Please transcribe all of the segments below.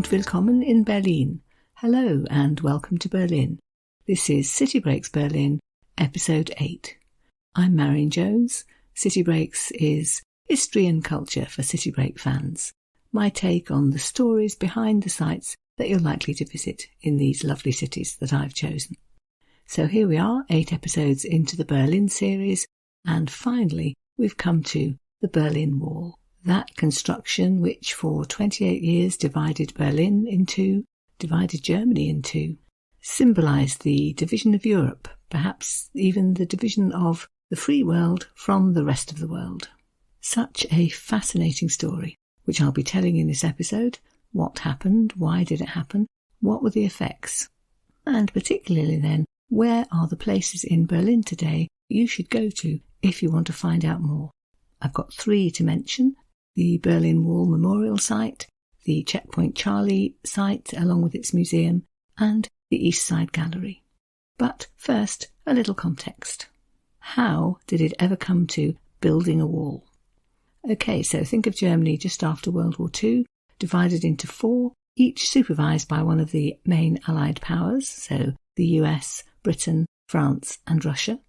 und willkommen in Berlin. Hello and welcome to Berlin. This is City Breaks Berlin, episode 8. I'm Marion Jones. City Breaks is history and culture for City Break fans. My take on the stories behind the sites that you're likely to visit in these lovely cities that I've chosen. So here we are, 8 episodes into the Berlin series, and finally we've come to the Berlin Wall. That construction which for 28 years divided Germany into, symbolised the division of Europe, perhaps even the division of the free world from the rest of the world. Such a fascinating story, which I'll be telling in this episode. What happened? Why did it happen? What were the effects? And particularly then, where are the places in Berlin today you should go to if you want to find out more? I've got 3 to mention: the Berlin Wall Memorial Site, the Checkpoint Charlie site along with its museum, and the East Side Gallery. But first, a little context. How did it ever come to building a wall? Okay, so think of Germany just after World War II, divided into 4, each supervised by one of the main Allied powers, so the US, Britain, France and Russia.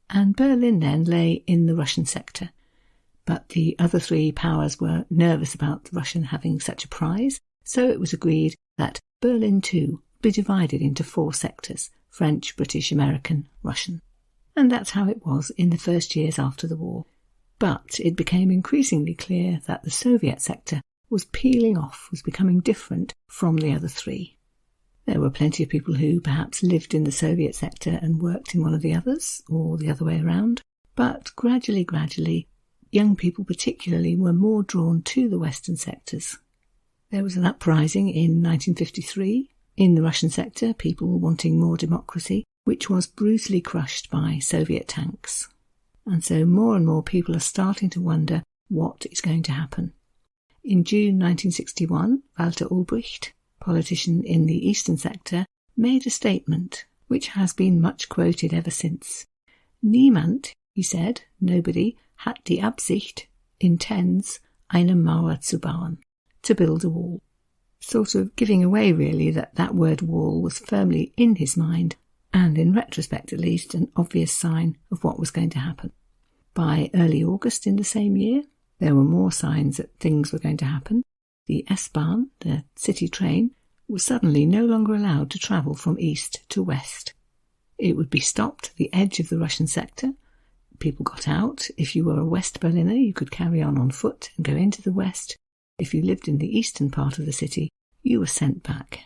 And Berlin then lay in the Russian sector. But the other 3 powers were nervous about Russia having such a prize, so it was agreed that Berlin too would be divided into 4 sectors: French, British, American, Russian. And that's how it was in the first years after the war. But it became increasingly clear that the Soviet sector was peeling off, was becoming different from the other 3. There were plenty of people who perhaps lived in the Soviet sector and worked in one of the others, or the other way around. But gradually, young people particularly were more drawn to the Western sectors. There was an uprising in 1953 in the Russian sector, people were wanting more democracy, which was brutally crushed by Soviet tanks. And so more and more people are starting to wonder what is going to happen. In June 1961, Walter Ulbricht, politician in the Eastern sector, made a statement which has been much quoted ever since. Niemand, he said, nobody, hat die Absicht, intends, eine Mauer zu bauen, to build a wall. Sort of giving away really that word wall was firmly in his mind, and in retrospect at least an obvious sign of what was going to happen. By early August in the same year, there were more signs that things were going to happen. The S-Bahn, the city train, was suddenly no longer allowed to travel from east to west. It would be stopped at the edge of the Russian sector. People got out. If you were a West Berliner, you could carry on foot and go into the west. If you lived in the eastern part of the city, you were sent back.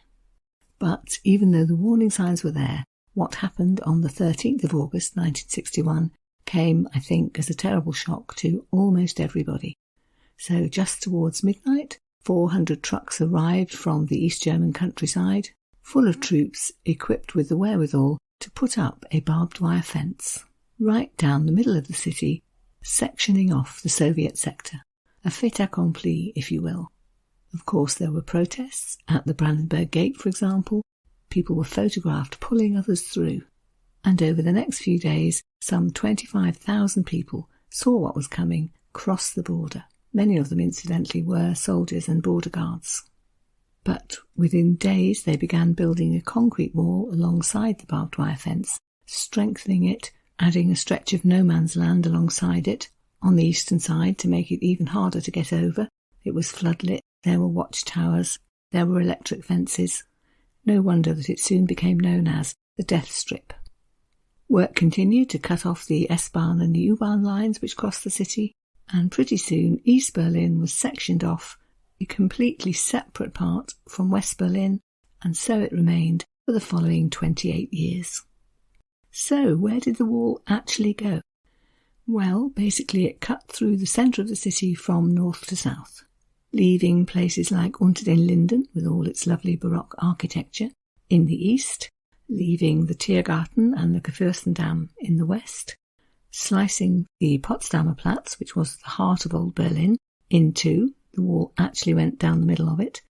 But even though the warning signs were there, what happened on the 13th of August 1961 came, I think, as a terrible shock to almost everybody. So just towards midnight, 400 trucks arrived from the East German countryside, full of troops equipped with the wherewithal to put up a barbed wire fence right down the middle of the city, sectioning off the Soviet sector. A fait accompli, if you will. Of course, there were protests. At the Brandenburg Gate, for example, people were photographed pulling others through. And over the next few days, some 25,000 people saw what was coming, cross the border. Many of them, incidentally, were soldiers and border guards. But within days, they began building a concrete wall alongside the barbed wire fence, strengthening it, adding a stretch of no man's land alongside it on the eastern side to make it even harder to get over. It was floodlit, there were watchtowers, there were electric fences. No wonder that it soon became known as the Death Strip. Work continued to cut off the S-Bahn and the U-Bahn lines which crossed the city, and pretty soon East Berlin was sectioned off, a completely separate part from West Berlin, and so it remained for the following 28 years. So where did the wall actually go? Well, basically it cut through the centre of the city from north to south, leaving places like Unter den Linden with all its lovely Baroque architecture in the east, leaving the Tiergarten and the Kurfürstendamm in the west, slicing the Potsdamer Platz, which was the heart of old Berlin, in two. The wall actually went down the middle of it,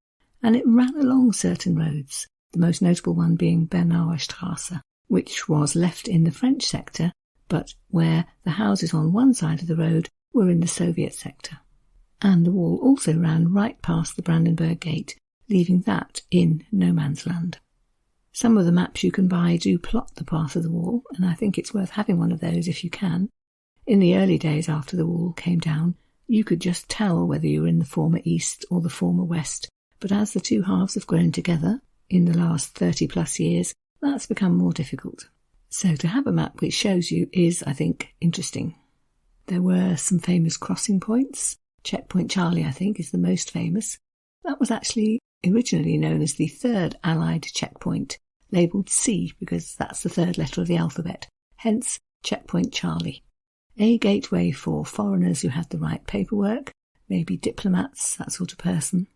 and it ran along certain roads, the most notable one being Bernauer Straße, which was left in the French sector, but where the houses on one side of the road were in the Soviet sector. And the wall also ran right past the Brandenburg Gate, leaving that in no man's land. Some of the maps you can buy do plot the path of the wall, and I think it's worth having one of those if you can. In the early days after the wall came down, you could just tell whether you were in the former East or the former West, but as the two halves have grown together in the last 30 plus years, that's become more difficult. So to have a map which shows you is, I think, interesting. There were some famous crossing points. Checkpoint Charlie, I think, is the most famous. That was actually originally known as the third Allied checkpoint, labelled C because that's the third letter of the alphabet, hence Checkpoint Charlie. A gateway for foreigners who had the right paperwork, maybe diplomats, that sort of person.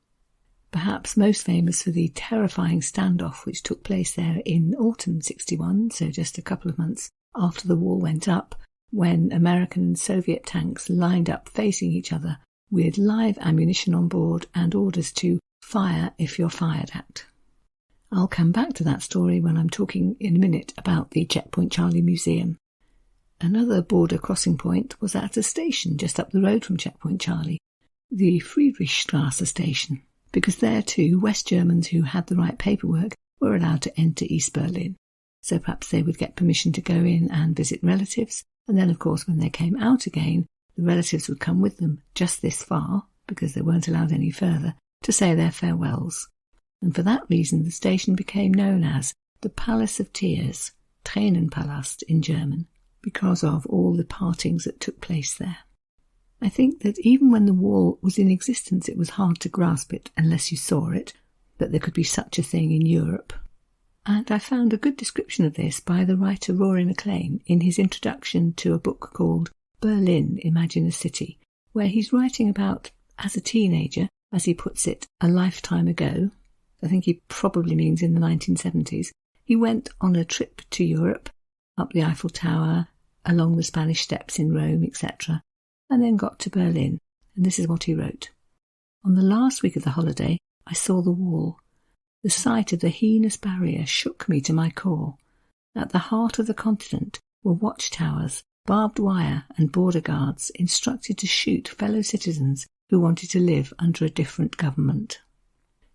Perhaps most famous for the terrifying standoff which took place there in autumn 61, so just a couple of months after the wall went up, when American and Soviet tanks lined up facing each other with live ammunition on board and orders to fire if you're fired at. I'll come back to that story when I'm talking in a minute about the Checkpoint Charlie Museum. Another border crossing point was at a station just up the road from Checkpoint Charlie, the Friedrichstrasse station, because there too West Germans who had the right paperwork were allowed to enter East Berlin. So perhaps they would get permission to go in and visit relatives, and then of course when they came out again, the relatives would come with them just this far, because they weren't allowed any further, to say their farewells. And for that reason the station became known as the Palace of Tears, Tränenpalast in German, because of all the partings that took place there. I think that even when the wall was in existence it was hard to grasp it unless you saw it, that there could be such a thing in Europe. And I found a good description of this by the writer Rory MacLean in his introduction to a book called Berlin, Imagine a City, where he's writing about, as a teenager, as he puts it, a lifetime ago, I think he probably means in the 1970s, he went on a trip to Europe, up the Eiffel Tower, along the Spanish Steps in Rome, etc., and then got to Berlin, and this is what he wrote. On the last week of the holiday, I saw the wall. The sight of the heinous barrier shook me to my core. At the heart of the continent were watchtowers, barbed wire and border guards instructed to shoot fellow citizens who wanted to live under a different government.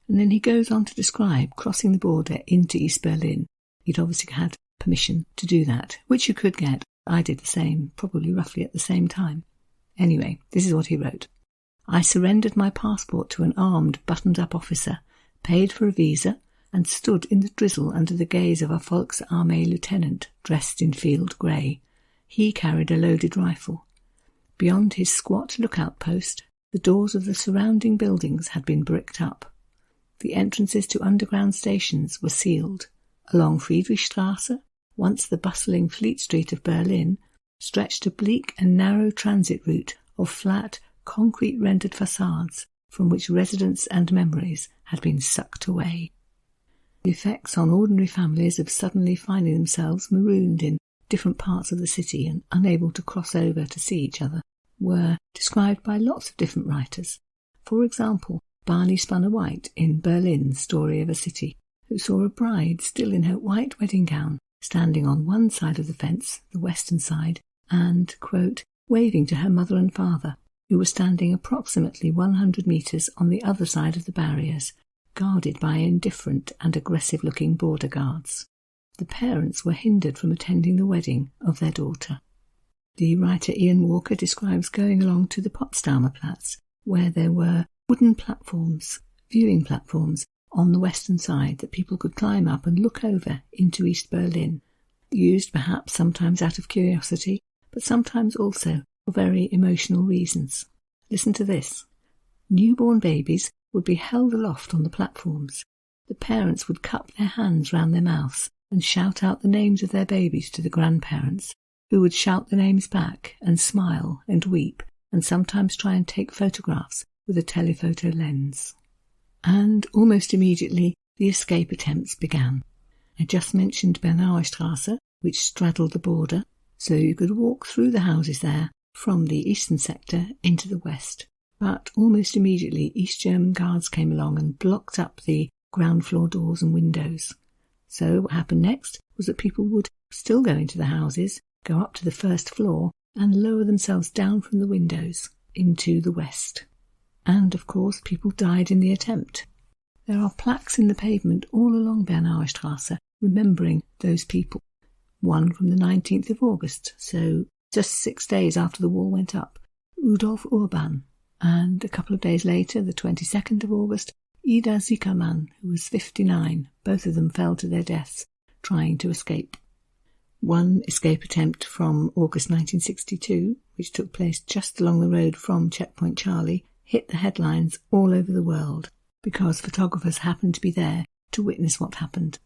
And then he goes on to describe crossing the border into East Berlin. He'd obviously had permission to do that, which you could get. I did the same, probably roughly at the same time. Anyway, this is what he wrote. I surrendered my passport to an armed, buttoned-up officer, paid for a visa, and stood in the drizzle under the gaze of a Volksarmee lieutenant dressed in field grey. He carried a loaded rifle. Beyond his squat lookout post, the doors of the surrounding buildings had been bricked up. The entrances to underground stations were sealed. Along Friedrichstrasse, once the bustling Fleet Street of Berlin, stretched a bleak and narrow transit route of flat, concrete-rendered facades from which residents and memories had been sucked away. The effects on ordinary families of suddenly finding themselves marooned in different parts of the city and unable to cross over to see each other were described by lots of different writers. For example, Barney Spun a White in Berlin's Story of a City, who saw a bride still in her white wedding gown, standing on one side of the fence, the western side, and, quote, waving to her mother and father, who were standing approximately 100 metres on the other side of the barriers, guarded by indifferent and aggressive-looking border guards. The parents were hindered from attending the wedding of their daughter. The writer Ian Walker describes going along to the Potsdamer Platz, where there were wooden platforms, viewing platforms, on the western side that people could climb up and look over into East Berlin, used perhaps sometimes out of curiosity, but sometimes also for very emotional reasons. Listen to this. Newborn babies would be held aloft on the platforms. The parents would cup their hands round their mouths and shout out the names of their babies to the grandparents, who would shout the names back and smile and weep and sometimes try and take photographs with a telephoto lens. And almost immediately the escape attempts began. I just mentioned Bernauer Strasse, which straddled the border, so you could walk through the houses there from the eastern sector into the west. But almost immediately East German guards came along and blocked up the ground floor doors and windows. So what happened next was that people would still go into the houses, go up to the first floor, and lower themselves down from the windows into the west. And, of course, people died in the attempt. There are plaques in the pavement all along Bernauer Straße remembering those people. One from the 19th of August, so just 6 days after the wall went up, Rudolf Urban, and a couple of days later, the 22nd of August, Ida Zickermann, who was 59. Both of them fell to their deaths trying to escape. One escape attempt from August 1962, which took place just along the road from Checkpoint Charlie, hit the headlines all over the world because photographers happened to be there to witness what happened.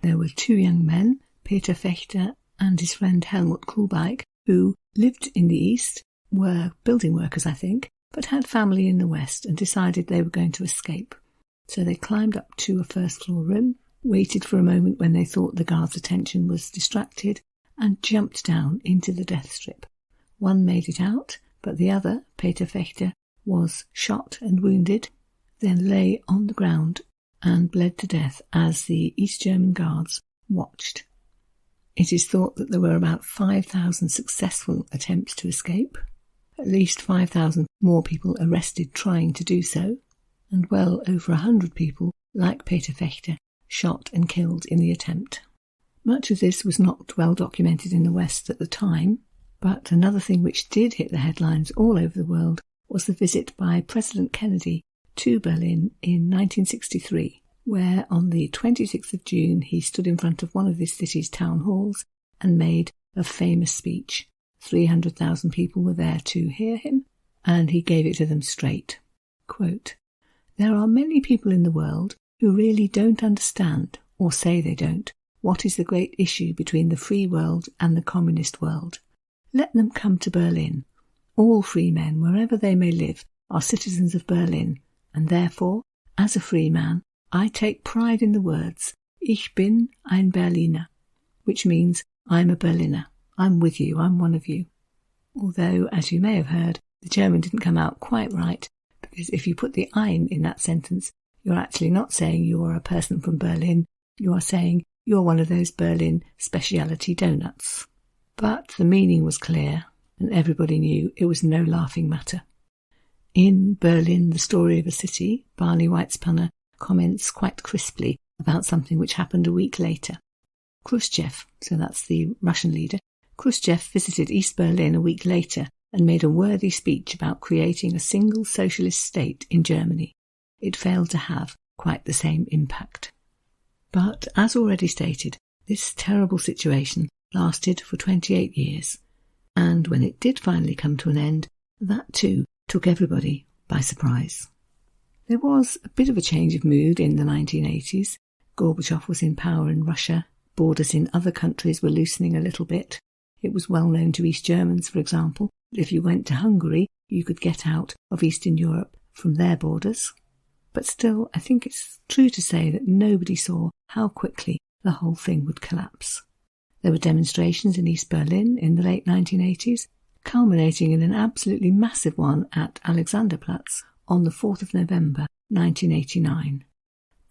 There were 2 young men, Peter Fechter and his friend Helmut Kuhlbeck, who lived in the east, were building workers, I think, but had family in the west and decided they were going to escape. So they climbed up to a first-floor room, waited for a moment when they thought the guard's attention was distracted, and jumped down into the death strip. One made it out, but the other, Peter Fechter, was shot and wounded, then lay on the ground and bled to death as the East German guards watched. It is thought that there were about 5,000 successful attempts to escape, at least 5,000 more people arrested trying to do so, and well over 100 people, like Peter Fechter, shot and killed in the attempt. Much of this was not well documented in the West at the time, but another thing which did hit the headlines all over the world was the visit by President Kennedy to Berlin in 1963, where on the 26th of June he stood in front of one of this city's town halls and made a famous speech. 300,000 people were there to hear him, and he gave it to them straight. Quote, "There are many people in the world who really don't understand, or say they don't, what is the great issue between the free world and the communist world. Let them come to Berlin. All free men, wherever they may live, are citizens of Berlin, and therefore, as a free man, I take pride in the words, Ich bin ein Berliner, which means, I'm a Berliner, I'm with you, I'm one of you." Although, as you may have heard, the German didn't come out quite right, because if you put the ein in that sentence, you're actually not saying you are a person from Berlin, you are saying you're one of those Berlin speciality donuts. But the meaning was clear, and everybody knew it was no laughing matter. In Berlin, the Story of a City, Barney White-SpunnerTunnel comments quite crisply about something which happened a week later. Khrushchev, so that's the Russian leader, Khrushchev visited East Berlin a week later and made a worthy speech about creating a single socialist state in Germany. It failed to have quite the same impact. But, as already stated, this terrible situation lasted for 28 years, and when it did finally come to an end, that too took everybody by surprise. There was a bit of a change of mood in the 1980s. Gorbachev was in power in Russia, borders in other countries were loosening a little bit. It was well known to East Germans, for example, that if you went to Hungary, you could get out of Eastern Europe from their borders. But still, I think it's true to say that nobody saw how quickly the whole thing would collapse. There were demonstrations in East Berlin in the late 1980s, culminating in an absolutely massive one at Alexanderplatz on the 4th of November 1989.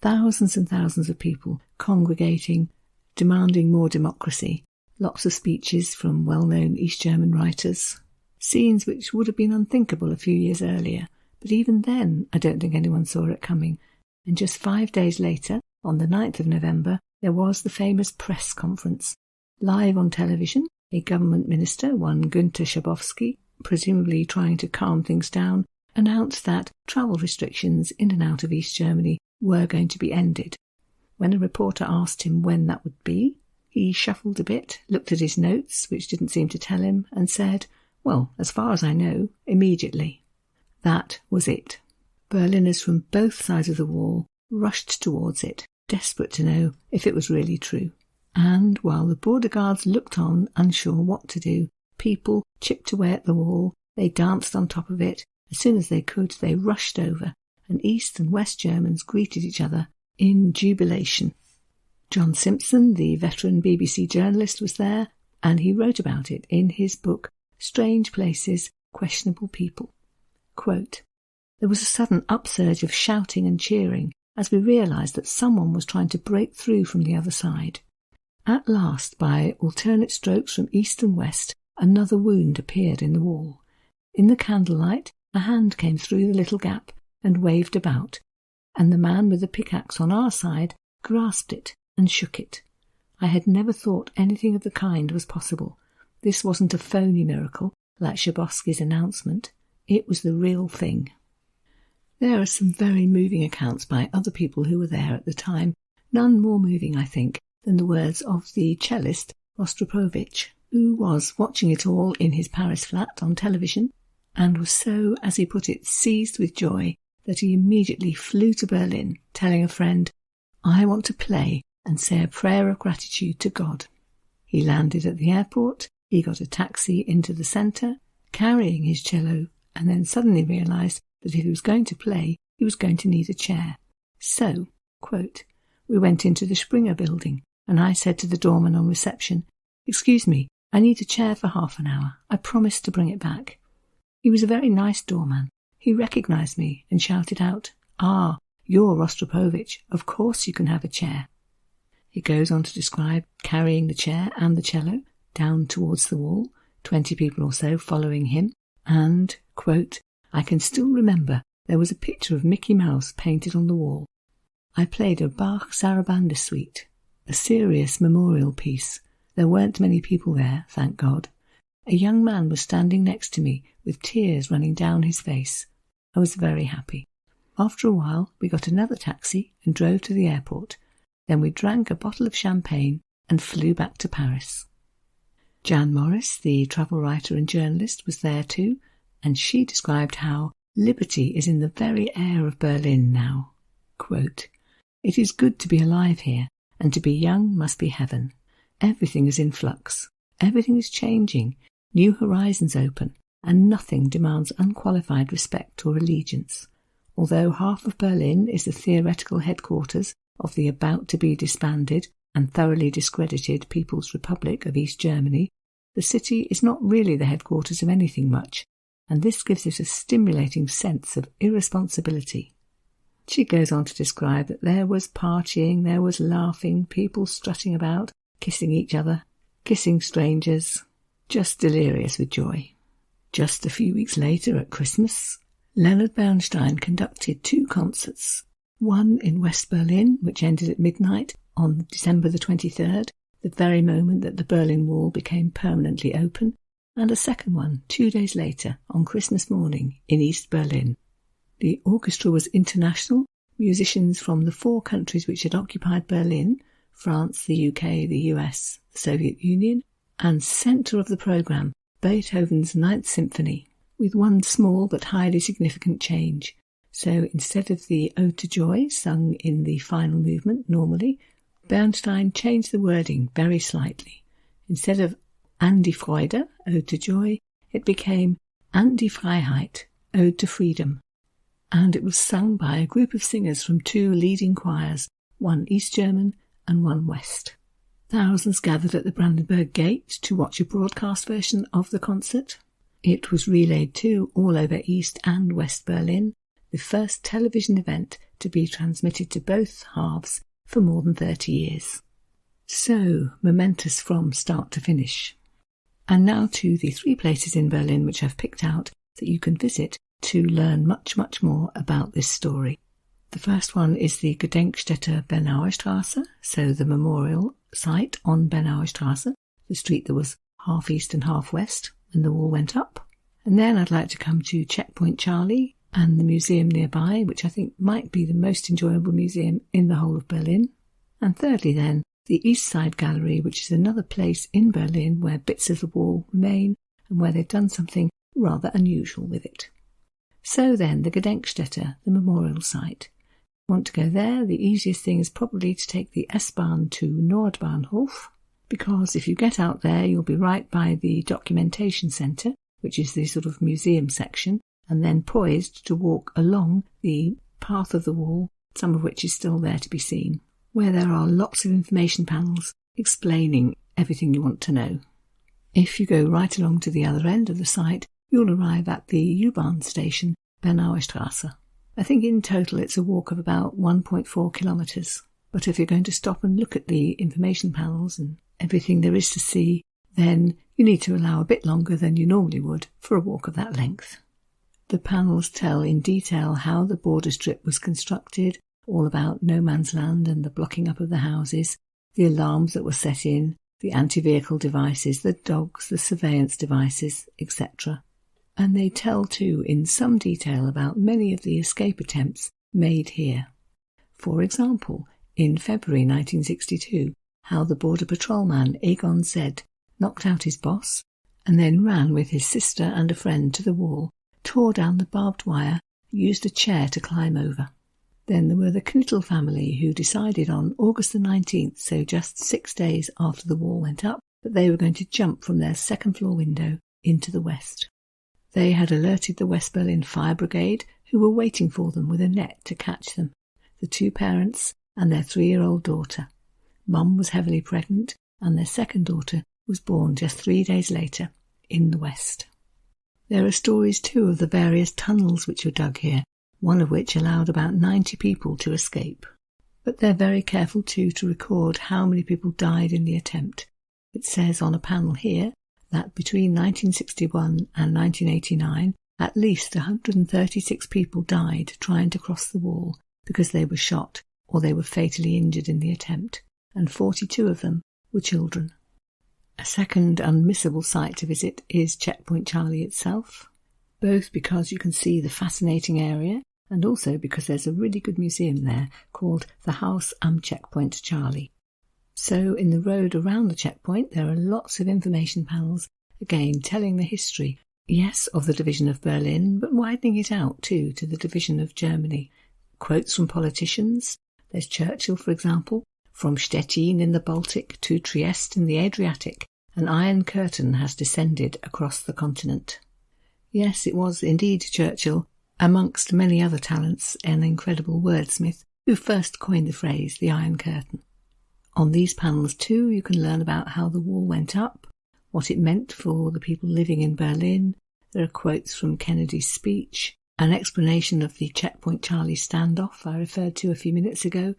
Thousands and thousands of people congregating, demanding more democracy, lots of speeches from well-known East German writers, scenes which would have been unthinkable a few years earlier, but even then I don't think anyone saw it coming. And just 5 days later, on the 9th of November, there was the famous press conference. Live on television, a government minister, one Günther Schabowski, presumably trying to calm things down, announced that travel restrictions in and out of East Germany were going to be ended. When a reporter asked him when that would be, he shuffled a bit, looked at his notes, which didn't seem to tell him, and said, "Well, as far as I know, immediately." That was it. Berliners from both sides of the wall rushed towards it, desperate to know if it was really true. And while the border guards looked on, unsure what to do, people chipped away at the wall, they danced on top of it. As soon as they could, they rushed over, and East and West Germans greeted each other in jubilation. John Simpson, the veteran BBC journalist, was there, and he wrote about it in his book, Strange Places, Questionable People. Quote, "There was a sudden upsurge of shouting and cheering as we realised that someone was trying to break through from the other side. At last, by alternate strokes from east and west, another wound appeared in the wall. In the candlelight, a hand came through the little gap and waved about, and the man with the pickaxe on our side grasped it and shook it. I had never thought anything of the kind was possible. This wasn't a phony miracle like Shabosky's announcement. It was the real thing. There are some very moving accounts by other people who were there at the time, none more moving, I think, than the words of the cellist Rostropovich, who was watching it all in his Paris flat on television, and was so, as he put it, seized with joy that he immediately flew to Berlin, telling a friend, "I want to play and say a prayer of gratitude to God." He landed at the airport, he got a taxi into the centre, carrying his cello, and then suddenly realised that if he was going to play, he was going to need a chair. So, quote, "We went into the Springer building, and I said to the doorman on reception, 'Excuse me, I need a chair for half an hour. I promised to bring it back.' He was a very nice doorman. He recognised me and shouted out, 'Ah, you're Rostropovich. Of course you can have a chair.'" He goes on to describe carrying the chair and the cello down towards the wall, 20 people or so following him, and, quote, "I can still remember there was a picture of Mickey Mouse painted on the wall. I played a Bach Sarabanda suite, a serious memorial piece. There weren't many people there, thank God. A young man was standing next to me with tears running down his face. I was very happy. After a while, we got another taxi and drove to the airport. Then we drank a bottle of champagne and flew back to Paris." Jan Morris, the travel writer and journalist, was there too, and she described how liberty is in the very air of Berlin now. Quote, "It is good to be alive here, and to be young must be heaven. Everything is in flux. Everything is changing. New horizons open, and nothing demands unqualified respect or allegiance. Although half of Berlin is the theoretical headquarters of the about-to-be disbanded and thoroughly discredited People's Republic of East Germany, the city is not really the headquarters of anything much, and this gives it a stimulating sense of irresponsibility." She goes on to describe that there was partying, there was laughing, people strutting about, kissing each other, kissing strangers, just delirious with joy. Just a few weeks later, at Christmas, Leonard Bernstein conducted 2 concerts, one in West Berlin, which ended at midnight on December the 23rd, the very moment that the Berlin Wall became permanently open, and a second one 2 days later on Christmas morning in East Berlin. The orchestra was international, musicians from the 4 countries which had occupied Berlin, France, the UK, the US, the Soviet Union, and centre of the programme, Beethoven's Ninth Symphony, with one small but highly significant change. So instead of the Ode to Joy sung in the final movement normally, Bernstein changed the wording very slightly. Instead of An die Freude, Ode to Joy, it became An die Freiheit, Ode to Freedom. And it was sung by a group of singers from 2 leading choirs, one East German and one West. Thousands gathered at the Brandenburg Gate to watch a broadcast version of the concert. It was relayed too all over East and West Berlin, the first television event to be transmitted to both halves for more than 30 years. So momentous from start to finish. And now to the 3 places in Berlin which I've picked out that you can visit to learn much, much more about this story. The first one is the Gedenkstätte Bernauer Straße, so the memorial site on Bernauer Straße, the street that was half east and half west when the wall went up. And then I'd like to come to Checkpoint Charlie and the museum nearby, which I think might be the most enjoyable museum in the whole of Berlin. And thirdly then, the East Side Gallery, which is another place in Berlin where bits of the wall remain and where they've done something rather unusual with it. So then, the Gedenkstätte, the memorial site. Want to go there, the easiest thing is probably to take the S-Bahn to Nordbahnhof, because if you get out there, you'll be right by the documentation centre, which is the sort of museum section, and then poised to walk along the path of the wall, some of which is still there to be seen, where there are lots of information panels explaining everything you want to know. If you go right along to the other end of the site, you'll arrive at the U-Bahn station, Bernauer Straße. I think in total it's a walk of about 1.4 kilometres. But if you're going to stop and look at the information panels and everything there is to see, then you need to allow a bit longer than you normally would for a walk of that length. The panels tell in detail how the border strip was constructed, all about no man's land and the blocking up of the houses, the alarms that were set in, the anti-vehicle devices, the dogs, the surveillance devices, etc. And they tell too in some detail about many of the escape attempts made here. For example, in February 1962, how the border patrolman Egon Z knocked out his boss and then ran with his sister and a friend to the wall, tore down the barbed wire, used a chair to climb over. Then there were the Knittel family who decided on August the 19th, so just 6 days after the wall went up, that they were going to jump from their second-floor window into the west. They had alerted the West Berlin Fire Brigade, who were waiting for them with a net to catch them, the 2 parents and their 3-year-old daughter. Mum was heavily pregnant, and their second daughter was born just 3 days later in the west. There are stories too of the various tunnels which were dug here, one of which allowed about 90 people to escape. But they're very careful too to record how many people died in the attempt. It says on a panel here that between 1961 and 1989, at least 136 people died trying to cross the wall because they were shot or they were fatally injured in the attempt, and 42 of them were children. A second unmissable site to visit is Checkpoint Charlie itself, both because you can see the fascinating area and also because there's a really good museum there called the Haus am Checkpoint Charlie. So in the road around the checkpoint there are lots of information panels, again telling the history, yes, of the division of Berlin, but widening it out too to the division of Germany. Quotes from politicians. There's Churchill, for example, from Stettin in the Baltic to Trieste in the Adriatic. An iron curtain has descended across the continent. Yes, it was indeed Churchill, amongst many other talents, an incredible wordsmith, who first coined the phrase the Iron Curtain. On these panels too you can learn about how the wall went up, what it meant for the people living in Berlin. There are quotes from Kennedy's speech, an explanation of the Checkpoint Charlie standoff I referred to a few minutes ago.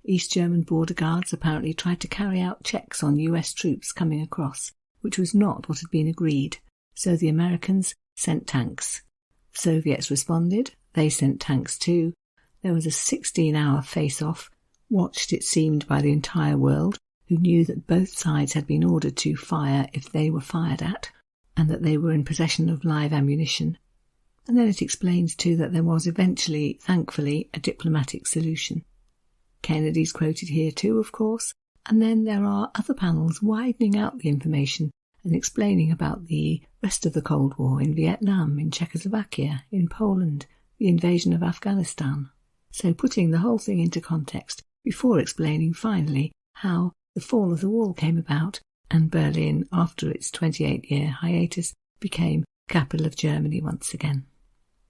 East German border guards apparently tried to carry out checks on US troops coming across, which was not what had been agreed, so the Americans sent tanks. The Soviets responded, they sent tanks too. There was a 16-hour face-off, watched it seemed by the entire world, who knew that both sides had been ordered to fire if they were fired at, and that they were in possession of live ammunition. And then it explains too that there was eventually, thankfully, a diplomatic solution. Kennedy's quoted here too, of course, and then there are other panels widening out the information and explaining about the rest of the Cold War in Vietnam, in Czechoslovakia, in Poland, the invasion of Afghanistan. So putting the whole thing into context before explaining finally how the fall of the wall came about and Berlin, after its 28-year hiatus, became capital of Germany once again.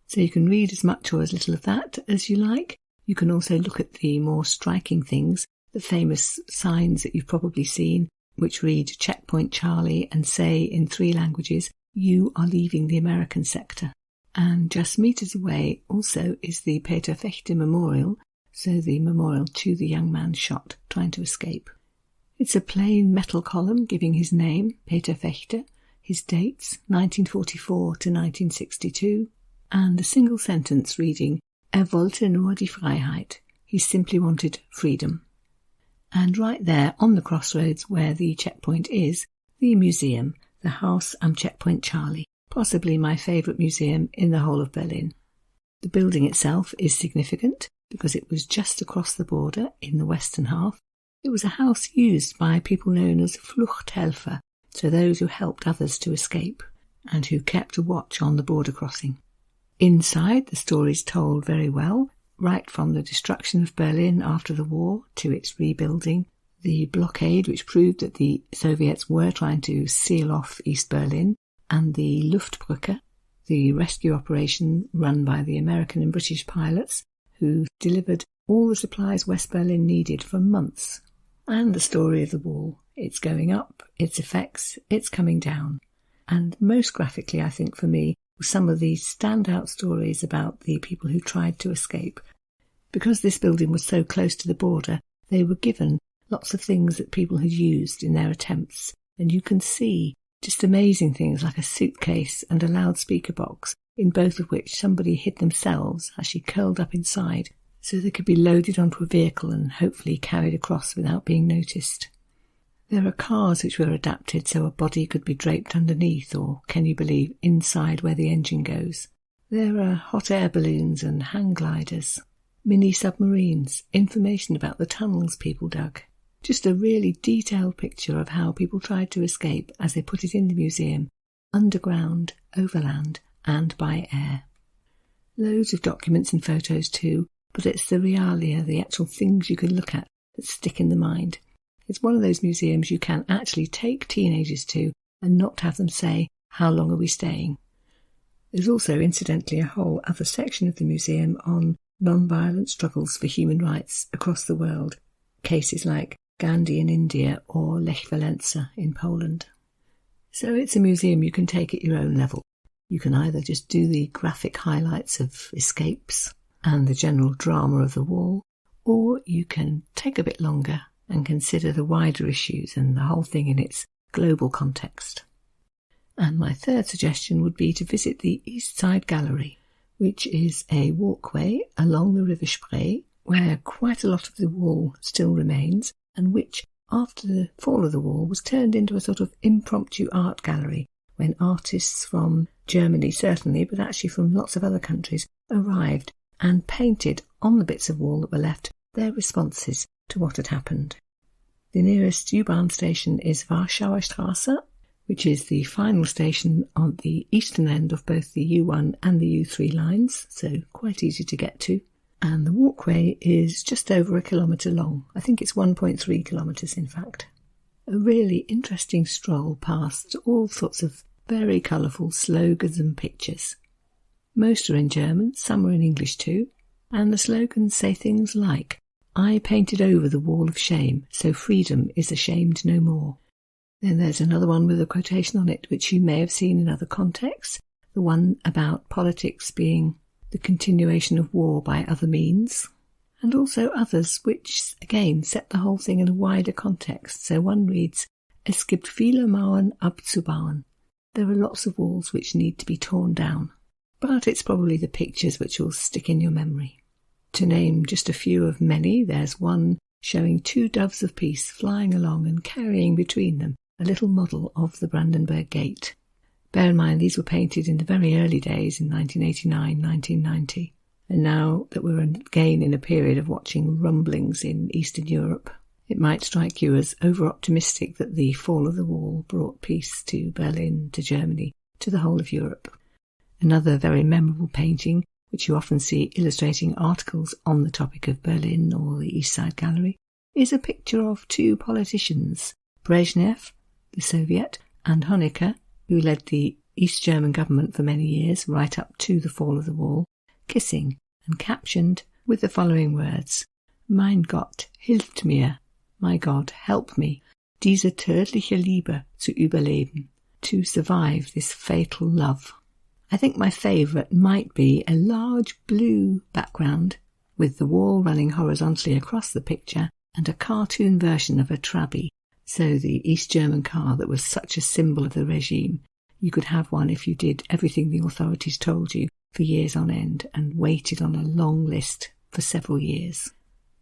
So you can read as much or as little of that as you like. You can also look at the more striking things, the famous signs that you've probably seen, which read Checkpoint Charlie and say in 3 languages, you are leaving the American sector. And just metres away also is the Peter Fechte Memorial, so the memorial to the young man shot trying to escape. It's a plain metal column giving his name, Peter Fechte, his dates, 1944 to 1962, and a single sentence reading, wollte nur die Freiheit. He simply wanted freedom. And right there on the crossroads where the checkpoint is, the museum, the Haus am Checkpoint Charlie, possibly my favourite museum in the whole of Berlin. The building itself is significant because it was just across the border in the western half. It was a house used by people known as Fluchthelfer, so those who helped others to escape, and who kept a watch on the border crossing. Inside, the story is told very well, right from the destruction of Berlin after the war to its rebuilding, the blockade which proved that the Soviets were trying to seal off East Berlin, and the Luftbrücke, the rescue operation run by the American and British pilots who delivered all the supplies West Berlin needed for months. And the story of the wall, it's going up, its effects, it's coming down. And most graphically, I think for me, some of these standout stories about the people who tried to escape. Because this building was so close to the border, they were given lots of things that people had used in their attempts, and you can see just amazing things like a suitcase and a loudspeaker box, in both of which somebody hid themselves, actually curled up inside, so they could be loaded onto a vehicle and hopefully carried across without being noticed. There are cars which were adapted so a body could be draped underneath, or, can you believe, inside where the engine goes. There are hot air balloons and hang gliders, mini submarines, information about the tunnels people dug. Just a really detailed picture of how people tried to escape as they put it in the museum, underground, overland, and by air. Loads of documents and photos too, but it's the realia, the actual things you can look at, that stick in the mind. It's one of those museums you can actually take teenagers to and not have them say, "How long are we staying?" There's also, incidentally, a whole other section of the museum on non-violent struggles for human rights across the world, cases like Gandhi in India or Lech Walesa in Poland. So it's a museum you can take at your own level. You can either just do the graphic highlights of escapes and the general drama of the wall, or you can take a bit longer and consider the wider issues and the whole thing in its global context. And my third suggestion would be to visit the East Side Gallery, which is a walkway along the River Spree, where quite a lot of the wall still remains, and which, after the fall of the wall, was turned into a sort of impromptu art gallery, when artists from Germany certainly, but actually from lots of other countries, arrived and painted on the bits of wall that were left their responses to what had happened. The nearest U-Bahn station is Warschauer Straße, which is the final station on the eastern end of both the U1 and the U3 lines, so quite easy to get to. And the walkway is just over 1 kilometre long. I think it's 1.3 kilometres in fact. A really interesting stroll past all sorts of very colourful slogans and pictures. Most are in German, some are in English too, and the slogans say things like, "I painted over the wall of shame, so freedom is ashamed no more." Then there's another one with a quotation on it, which you may have seen in other contexts, the one about politics being the continuation of war by other means, and also others which, again, set the whole thing in a wider context. So one reads, "Es gibt viele Mauern abzubauen." There are lots of walls which need to be torn down, but it's probably the pictures which will stick in your memory. To name just a few of many, there's one showing 2 doves of peace flying along and carrying between them a little model of the Brandenburg Gate. Bear in mind, these were painted in the very early days in 1989, 1990, and now that we're again in a period of watching rumblings in Eastern Europe, it might strike you as over-optimistic that the fall of the wall brought peace to Berlin, to Germany, to the whole of Europe. Another very memorable painting, which you often see illustrating articles on the topic of Berlin or the East Side Gallery, is a picture of 2 politicians, Brezhnev, the Soviet, and Honecker, who led the East German government for many years, right up to the fall of the wall, kissing, and captioned with the following words, "Mein Gott, hilft mir, my God, help me, diese tödliche Liebe zu überleben, to survive this fatal love." I think my favourite might be a large blue background with the wall running horizontally across the picture and a cartoon version of a Trabi, so the East German car that was such a symbol of the regime. You could have one if you did everything the authorities told you for years on end and waited on a long list for several years.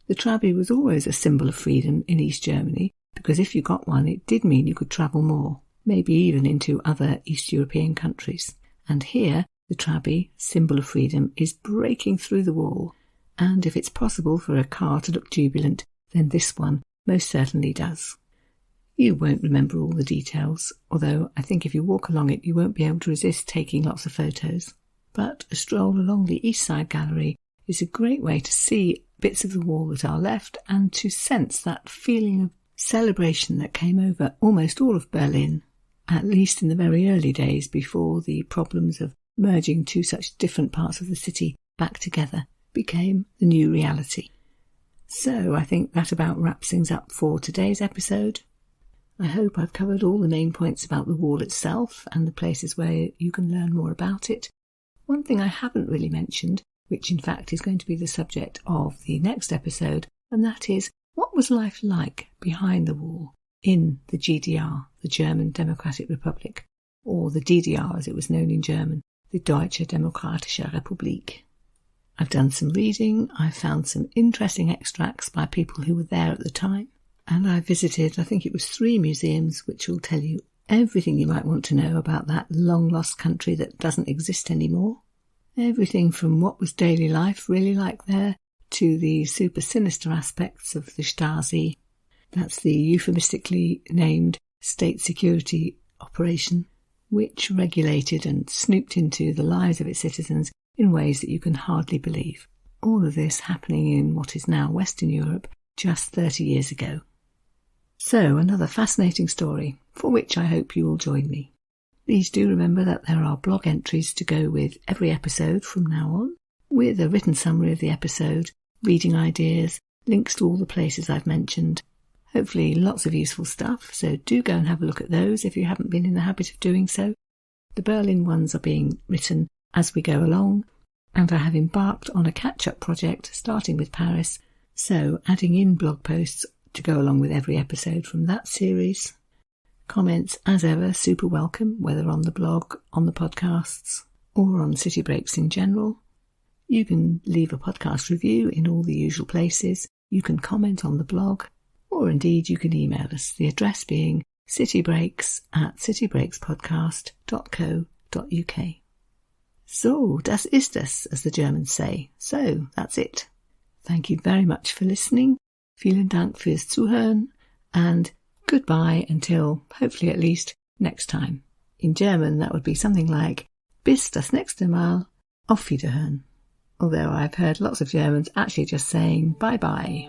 The Trabi was always a symbol of freedom in East Germany, because if you got one it did mean you could travel more, maybe even into other East European countries. And here, the Trabi, symbol of freedom, is breaking through the wall, and if it's possible for a car to look jubilant, then this one most certainly does. You won't remember all the details, although I think if you walk along it you won't be able to resist taking lots of photos. But a stroll along the East Side Gallery is a great way to see bits of the wall that are left and to sense that feeling of celebration that came over almost all of Berlin, at least in the very early days before the problems of merging 2 such different parts of the city back together became the new reality. So I think that about wraps things up for today's episode. I hope I've covered all the main points about the wall itself and the places where you can learn more about it. One thing I haven't really mentioned, which in fact is going to be the subject of the next episode, and that is, what was life like behind the wall in the GDR, the German Democratic Republic, or the DDR as it was known in German, the Deutsche Demokratische Republik. I've done some reading, I've found some interesting extracts by people who were there at the time, and I visited, I think it was 3 museums, which will tell you everything you might want to know about that long-lost country that doesn't exist anymore. Everything from what was daily life really like there, to the super sinister aspects of the Stasi. That's the euphemistically named state security operation, which regulated and snooped into the lives of its citizens in ways that you can hardly believe. All of this happening in what is now Western Europe just 30 years ago. So, another fascinating story, for which I hope you will join me. Please do remember that there are blog entries to go with every episode from now on, with a written summary of the episode, reading ideas, links to all the places I've mentioned. Hopefully lots of useful stuff, so do go and have a look at those if you haven't been in the habit of doing so. The Berlin ones are being written as we go along, and I have embarked on a catch-up project starting with Paris, so adding in blog posts to go along with every episode from that series. Comments, as ever, super welcome, whether on the blog, on the podcasts, or on City Breaks in general. You can leave a podcast review in all the usual places. You can comment on the blog, or indeed you can email us, the address being citybreaks@citybreakspodcast.co.uk. So, das ist es, as the Germans say. So, that's it. Thank you very much for listening. Vielen Dank fürs Zuhören, and goodbye until, hopefully at least, next time. In German, that would be something like, bis das nächste Mal, auf Wiederhören. Although I've heard lots of Germans actually just saying bye-bye.